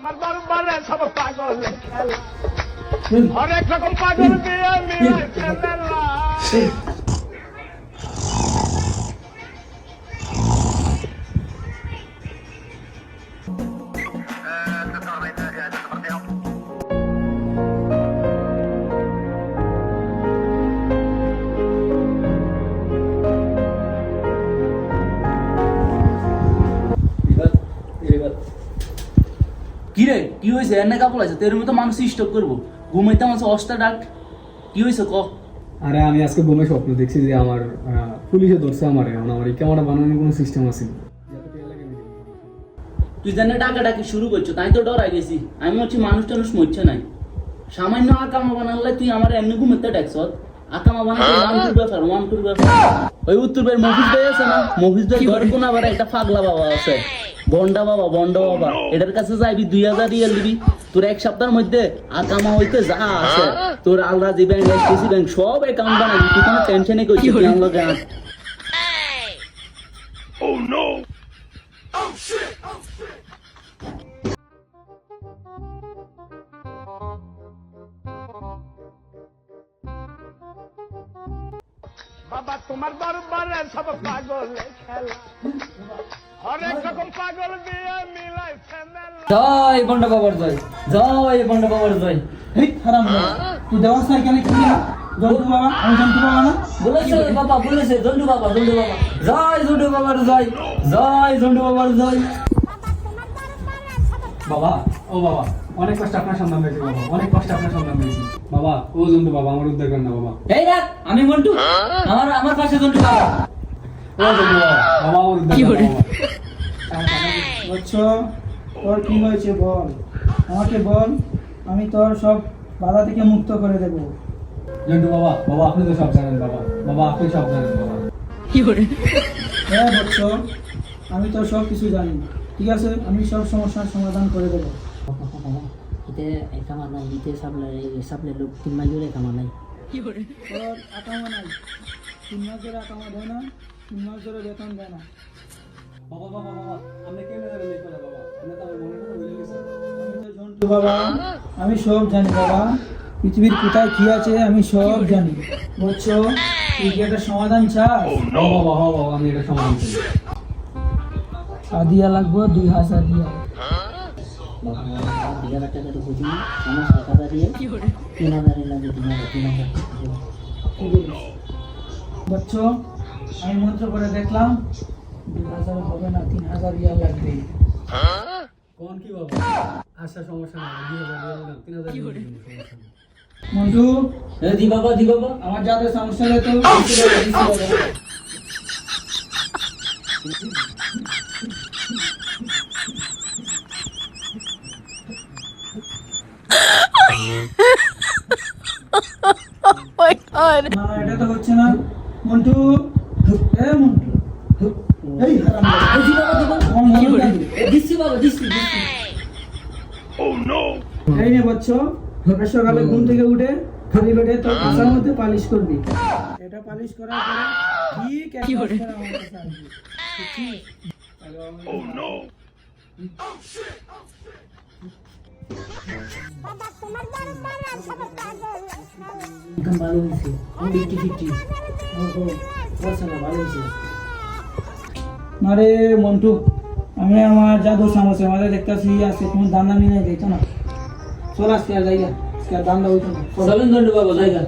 তোমার দরবারে সব পাগল খেলা হরেক রকম পাগল দিয়ে মিলাইছে মেলা কি রে কি হয়েছে এনে কাপড় আছে তোর মতো মানুষ স্টক করবো ঘুমাইতে আমার অষ্টা ডাক কি হয়েছে ক আরে আমি আজকে ঘুমে স্বপ্ন দেখছি যে আমার পুলিশে ধরছে আমার এখন আমার ক্যামেরা বানানোর কোনো সিস্টেম আছে না। তুই জানে ডাকা ডাকি শুরু করছো তাই তো ডরাই গেছি আমি হচ্ছি মানুষ টানুষ মরছে নাই সামান্য আকামা বানালে তুই আমার এমনি ঘুমাইতে ডাকছ আকামা বানাতে ওয়ান টুর ব্যাপার ওই উত্তর ভাই মফিজ ভাই আছে না মফিজ ভাই ঘরে কোন আবার একটা পাগলা বাবা আছে বন্ডা বাবা এটার কাছে যাইবি 2000 রিয়াল দিবি তোর এক সপ্তাহের মধ্যে আকামা হইতে যা আছে তোর আলরাজি ব্যাংক এসটিসি ব্যাংক সব অ্যাকাউন্ট বানাবি তুই কোনো টেনশনই করছিস না আমরা গান Oh no! বাবা তোমার দরবারে সব পাগল খেলা হরেক রকম পাগল দিয়ে মিলাইছে মেলা জয় বন্ড বাবার জয় জয় বন্ড বাবার জয় এই হারাম তুই দেওয়াস না কেন কি জন্টু বাবা আমি জন্টু বাবা না বলেছে জন্টু বাবা জয় জন্টু বাবার জয় জয় জন্টু বাবার জয় বাবা ও বাবা অনেক কষ্ট আপনার সন্ধান পেয়েছি বাবা অনেক কষ্ট আপনার সন্ধান পেয়েছি বাবা ও জন্তু বাবা আমার উদ্ধার করেন না বাবা এই রাখ আমি মন্টু আমার পাশে জন্টু বাবা ও জন্তু বাবা বাবা আমার উদ্ধার করেন বুঝছো তোর কি হয়েছে বল আমাকে বল আমি তোর সব বাধা থেকে মুক্ত করে দেব জন্তু বাবা বাবা আপনি তো সব জানেন বাবা বাবা আপনি সব জানেন বাবা হ্যাঁ বুঝছো আমি তোর সব কিছু জানি ঠিক আছে আমি সব সমস্যার সমাধান করে দেবো इथे एका माना इथे सापले लोक तीन मागे एका माना তোর আকামা নাই 3 মাস ধরে আকামা দেয় না 3 মাস ধরে বেতন দেয় না বাবা বাবা বাবা আপনি কেন ধরে লেখা বাবা আপনি তো আমার মনে করে বলে গেছেন আমি তো জন্টু বাবা আমি সব জানি বাবা পৃথিবীর কোথায় কি আছে আমি সব জানি বুঝছো তুই কি একটা সমাধান চাস বাবা বাবা বাবা আমি এটা সমাধান চাই আদিয়া লাগবে 2000 দিয়া दिया बेटा तो कुछ नहीं हमें 7000 दिए 3000 लगे 3000 বুঝছো আমি মন্ত্র করে দেখলাম 2000 হবে না 3000 রিয়াল লাগবে কোন কি বাবা আচ্ছা সমস্যা নাই 2000 3000 সমস্যা নেই মন্টু দি বাবা আমার যাতে সমস্যা হলে তো না এটা তো হচ্ছে না মন্টু এ মন্টু এই হারাম দিচ্ছি বাবা দিচ্ছি Oh no! এই নে বচ্চ সকালে ঘুম থেকে উঠে খালি পেটে তোর কাঁচার মধ্যে পালিশ করবি এটা পালিশ করার পরে ঠিক এক মাস পরে আমার কাছে আসবি ঠিক আছে? Oh no! इनकम ভালো হয়েছে 50-50 ওহো পয়সা ভালো হয়েছে না রে মন্টু আমি আমার জাদু সমস্যা আমাদের দেখতেছি আজকে কোনো দাম দামি নাই যাইতো না চল আজকে আর যাইয়া আজকে আর দাম দাম হইতো না চলেন জন্টু বাবা জায়গা